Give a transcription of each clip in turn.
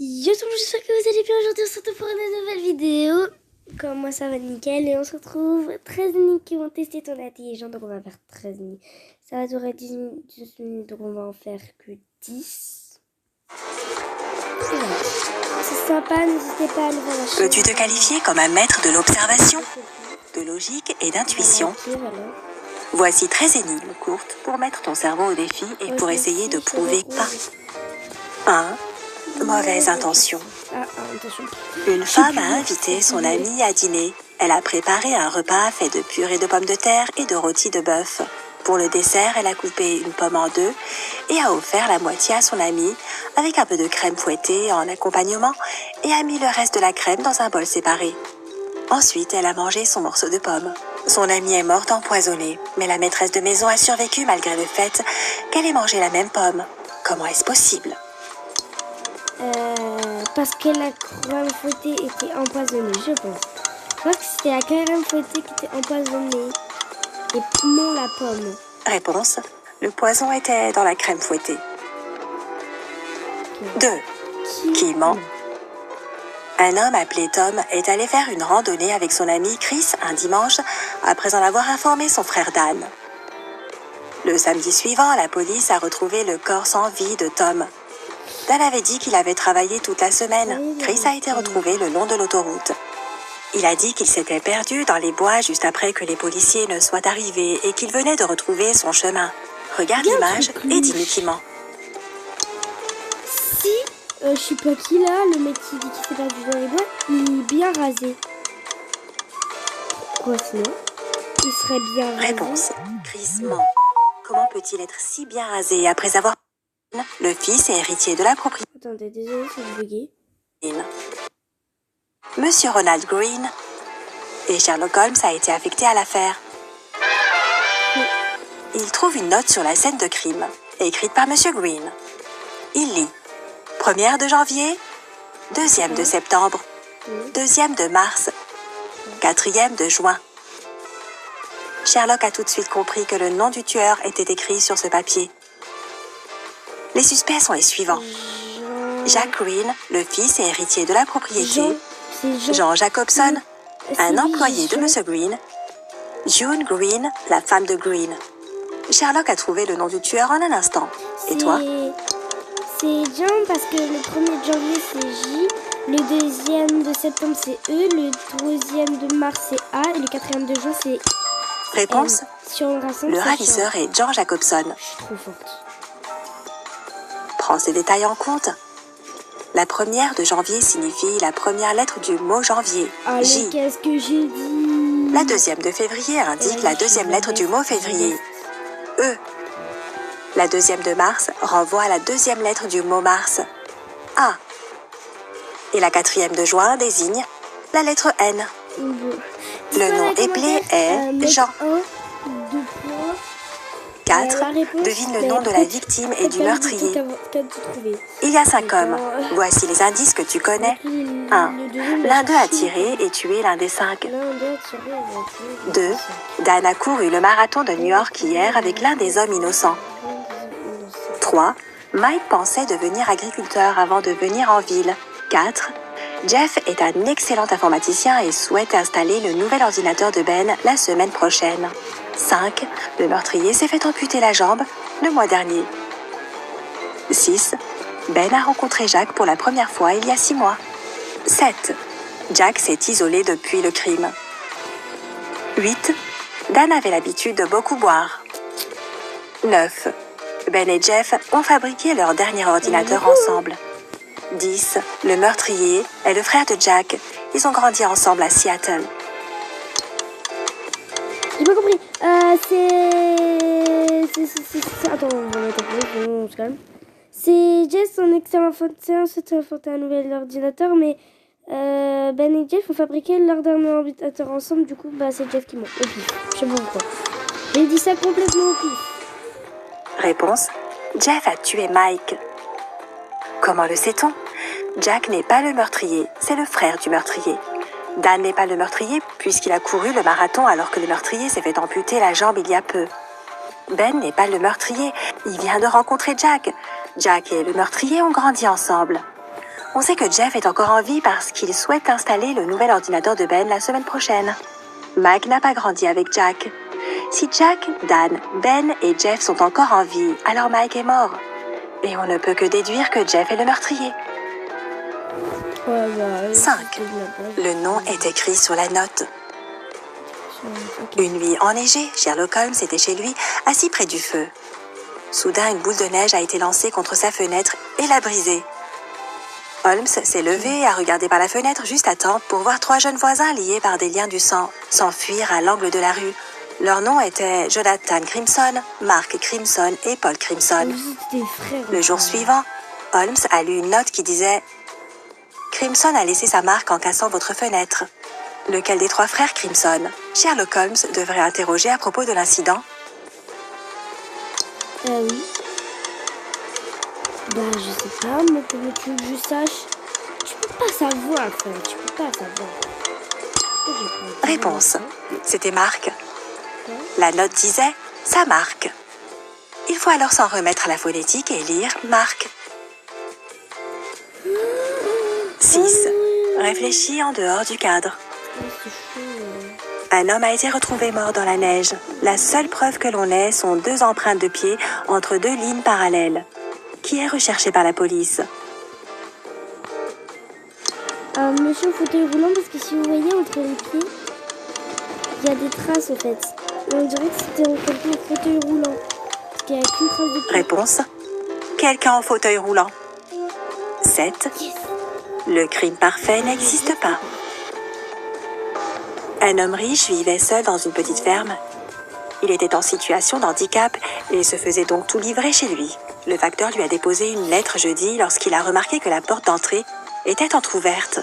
Yo tout le monde, j'espère que vous allez bien. Aujourd'hui on se retrouve pour une nouvelle vidéo. Comme moi ça va nickel. Et on se retrouve 13 nids qui vont tester ton intelligence. Donc on va faire 13 nids. Ça va durer 10 minutes, donc on va en faire que 10. Voilà. C'est sympa, n'hésitez pas à aller voir la chaîne. Peux-tu te qualifier comme un maître de l'observation, de logique et d'intuition? Voilà. Voici 13 énigmes courtes pour mettre ton cerveau au défi et pour essayer de prouver pas. 1. Mauvaise intention. Attention. Une femme a invité son amie à dîner. Elle a préparé un repas fait de purée de pommes de terre et de rôti de bœuf. Pour le dessert, elle a coupé une pomme en deux et a offert la moitié à son amie avec un peu de crème fouettée en accompagnement et a mis le reste de la crème dans un bol séparé. Ensuite, elle a mangé son morceau de pomme. Son amie est morte empoisonnée, mais la maîtresse de maison a survécu malgré le fait qu'elle ait mangé la même pomme. Comment est-ce possible? Parce que la crème fouettée était empoisonnée, je pense. Je pense que c'était la crème fouettée qui était empoisonnée et non la pomme. Réponse. Le poison était dans la crème fouettée. 2. Qui ment? Un homme appelé Tom est allé faire une randonnée avec son ami Chris un dimanche après en avoir informé son frère Dan. Le samedi suivant, la police a retrouvé le corps sans vie de Tom. Dan avait dit qu'il avait travaillé toute la semaine. Chris a été retrouvé le long de l'autoroute. Il a dit qu'il s'était perdu dans les bois juste après que les policiers ne soient arrivés et qu'il venait de retrouver son chemin. Regarde l'image et dis-nous qui ment. Si, je sais pas qui là, le mec qui dit qu'il s'est perdu dans les bois, il est bien rasé. Quoi sinon? Il serait bien rasé. Réponse. Chris ment. Comment peut-il être si bien rasé après avoir... Le fils et héritier de la propriété. Attendez, désolé, c'est bugué. Monsieur Ronald Green et Sherlock Holmes a été affecté à l'affaire. Il trouve une note sur la scène de crime, écrite par Monsieur Green. Il lit 1er de janvier, 2e de septembre, 2e de mars, 4e de juin. Sherlock a tout de suite compris que le nom du tueur était écrit sur ce papier. Les suspects sont les suivants. Jack Green, le fils et héritier de la propriété. Jean Jacobson, un employé de Monsieur Green. June Green, la femme de Green. Sherlock a trouvé le nom du tueur en un instant. Et toi? C'est John parce que le 1er de janvier c'est J, le 2e de septembre c'est E, le 3e de mars c'est A et le 4e de juin c'est Réponse. Le ravisseur est Jean Jacobson. Je suis trop forte. Prends ces détails en compte. La 1er de janvier signifie la première lettre du mot janvier, J. Qu'est-ce que j'ai dit? La 2e de février indique la 2e lettre du mot février, E. La 2e de mars renvoie à la 2e lettre du mot mars, A. Et la 4e de juin désigne la lettre N. Le nom éplé est Jean. 4. Devine le nom de la victime et du meurtrier. Il y a 5 hommes. Voici les indices que tu connais. 1. L'un d'eux a tiré et tué l'un des 5. 2. Dan a couru le marathon de New York hier avec l'un des hommes innocents. 3. Mike pensait devenir agriculteur avant de venir en ville. 4. Jeff est un excellent informaticien et souhaite installer le nouvel ordinateur de Ben la semaine prochaine. 5. Le meurtrier s'est fait amputer la jambe le mois dernier. 6. Ben a rencontré Jack pour la première fois il y a 6 mois. 7. Jack s'est isolé depuis le crime. 8. Dan avait l'habitude de beaucoup boire. 9. Ben et Jeff ont fabriqué leur dernier ordinateur ensemble. 10. Le meurtrier est le frère de Jack. Ils ont grandi ensemble à Seattle. J'ai pas compris. Attends, on va mettre on se calme. C'est Jess, son excellent informaticien, souhaite inventer un nouvel ordinateur, mais Ben et Jeff ont fabriqué leur dernier ordinateur ensemble, du coup, c'est Jeff qui ment. Au pif. Je sais pas pourquoi. J'ai dit ça complètement au pif. Réponse. Jeff a tué Mike. Comment le sait-on? Jack n'est pas le meurtrier, c'est le frère du meurtrier. Dan n'est pas le meurtrier puisqu'il a couru le marathon alors que le meurtrier s'est fait amputer la jambe il y a peu. Ben n'est pas le meurtrier, il vient de rencontrer Jack. Jack et le meurtrier ont grandi ensemble. On sait que Jeff est encore en vie parce qu'il souhaite installer le nouvel ordinateur de Ben la semaine prochaine. Mike n'a pas grandi avec Jack. Si Jack, Dan, Ben et Jeff sont encore en vie, alors Mike est mort. Et on ne peut que déduire que Jeff est le meurtrier. 5. Le nom est écrit sur la note. Une nuit enneigée, Sherlock Holmes était chez lui, assis près du feu. Soudain, une boule de neige a été lancée contre sa fenêtre et l'a brisée. Holmes s'est levé et a regardé par la fenêtre juste à temps pour voir 3 jeunes voisins liés par des liens du sang s'enfuir à l'angle de la rue. Leurs noms étaient Jonathan Crimson, Mark Crimson et Paul Crimson. Le jour suivant, Holmes a lu une note qui disait « Crimson a laissé sa marque en cassant votre fenêtre. Lequel des 3 frères Crimson ?» Sherlock Holmes devrait interroger à propos de l'incident. Oui. Je sais pas, mais comment tu veux que je sache? Tu peux pas savoir, frère, tu peux pas savoir. Réponse. C'était Marc. La note disait « sa marque ». Il faut alors s'en remettre à la phonétique et lire « Marc ». 6. Réfléchis en dehors du cadre. Un homme a été retrouvé mort dans la neige. La seule preuve que l'on ait sont 2 empreintes de pied entre 2 lignes parallèles. Qui est recherché par la police? Un monsieur au fauteuil roulant, parce que si vous voyez entre les pieds, il y a des traces en fait. Et on dirait que c'était quelqu'un au fauteuil roulant. Parce qu'il n'y a qu'une trace de pied. Réponse. Quelqu'un en fauteuil roulant. 7. Yes. Le crime parfait n'existe pas. Un homme riche vivait seul dans une petite ferme. Il était en situation d'handicap et se faisait donc tout livrer chez lui. Le facteur lui a déposé une lettre jeudi lorsqu'il a remarqué que la porte d'entrée était entr'ouverte.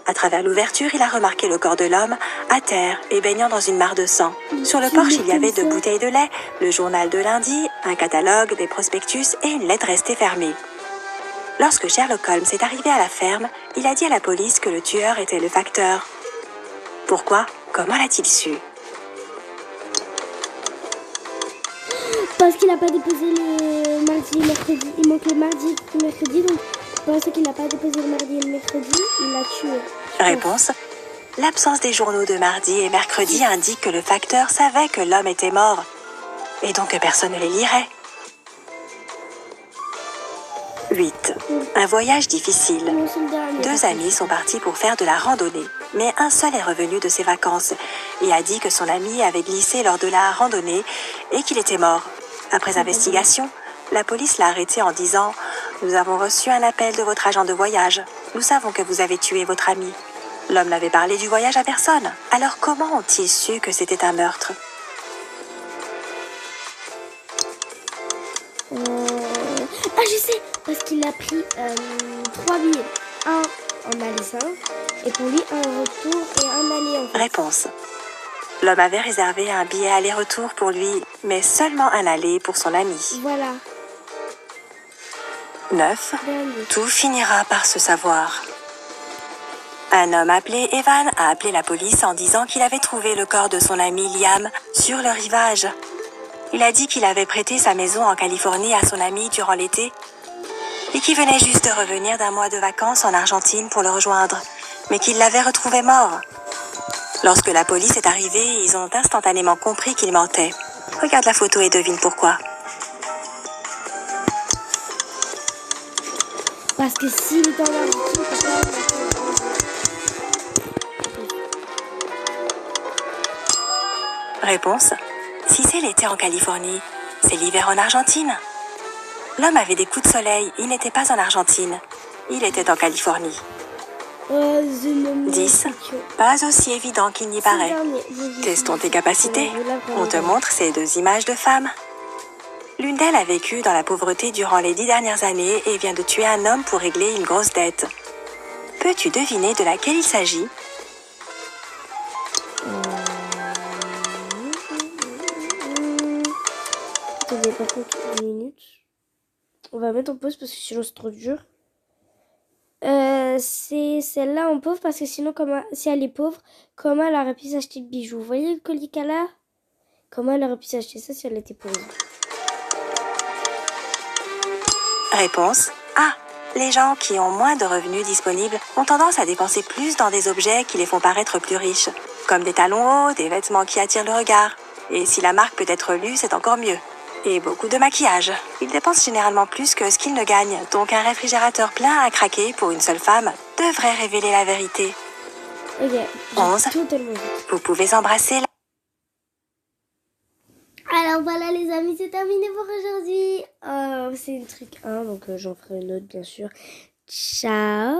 À travers l'ouverture, il a remarqué le corps de l'homme à terre et baignant dans une mare de sang. Sur le porche, il y avait 2 bouteilles de lait, le journal de lundi, un catalogue, des prospectus et une lettre restée fermée. Lorsque Sherlock Holmes est arrivé à la ferme, il a dit à la police que le tueur était le facteur. Pourquoi? Comment l'a-t-il su? Parce qu'il n'a pas déposé le mardi et mercredi. Il manque le mardi et le mercredi, donc c'est pour ça qu'il n'a pas déposé le mardi et le mercredi. Il l'a tué. Réponse. L'absence des journaux de mardi et mercredi indique que le facteur savait que l'homme était mort et donc que personne ne les lirait. 8. Un voyage difficile. 2 amis sont partis pour faire de la randonnée, mais un seul est revenu de ses vacances et a dit que son ami avait glissé lors de la randonnée et qu'il était mort. Après investigation, la police l'a arrêté en disant « Nous avons reçu un appel de votre agent de voyage. Nous savons que vous avez tué votre ami. » L'homme n'avait parlé du voyage à personne. Alors comment ont-ils su que c'était un meurtre? Je sais, parce qu'il a pris 3 billets. Un en aller simple, et pour lui, un retour et un aller en fait. Réponse. L'homme avait réservé un billet aller-retour pour lui, mais seulement un aller pour son ami. Voilà. 9. Tout finira par se savoir. Un homme appelé Evan a appelé la police en disant qu'il avait trouvé le corps de son ami Liam sur le rivage. Il a dit qu'il avait prêté sa maison en Californie à son ami durant l'été et qu'il venait juste de revenir d'un mois de vacances en Argentine pour le rejoindre, mais qu'il l'avait retrouvé mort. Lorsque la police est arrivée, ils ont instantanément compris qu'il mentait. Regarde la photo et devine pourquoi. Parce que s'il est en Argentine, c'est pas... Réponse. Si c'est l'été en Californie, c'est l'hiver en Argentine. L'homme avait des coups de soleil, il n'était pas en Argentine. Il était en Californie. 10. Pas aussi évident qu'il n'y paraît. Testons tes capacités. On te montre ces 2 images de femmes. L'une d'elles a vécu dans la pauvreté durant les 10 dernières années et vient de tuer un homme pour régler une grosse dette. Peux-tu deviner de laquelle il s'agit? Attendez, par contre, une minute. On va mettre en pause parce que sinon c'est trop dur. C'est celle-là en pauvre parce que sinon, si elle est pauvre, comment elle aurait pu s'acheter de bijoux? Vous voyez le collier qu'elle a? Comment elle aurait pu s'acheter ça si elle était pauvre? Réponse A. Les gens qui ont moins de revenus disponibles ont tendance à dépenser plus dans des objets qui les font paraître plus riches, comme des talons hauts, des vêtements qui attirent le regard. Et si la marque peut être lue, c'est encore mieux. Et beaucoup de maquillage. Ils dépensent généralement plus que ce qu'ils ne gagnent, donc un réfrigérateur plein à craquer pour une seule femme devrait révéler la vérité. Ok, 11. Vous pouvez embrasser la... Alors voilà les amis, c'est terminé pour aujourd'hui. C'est une truc 1, donc j'en ferai une autre bien sûr. Ciao.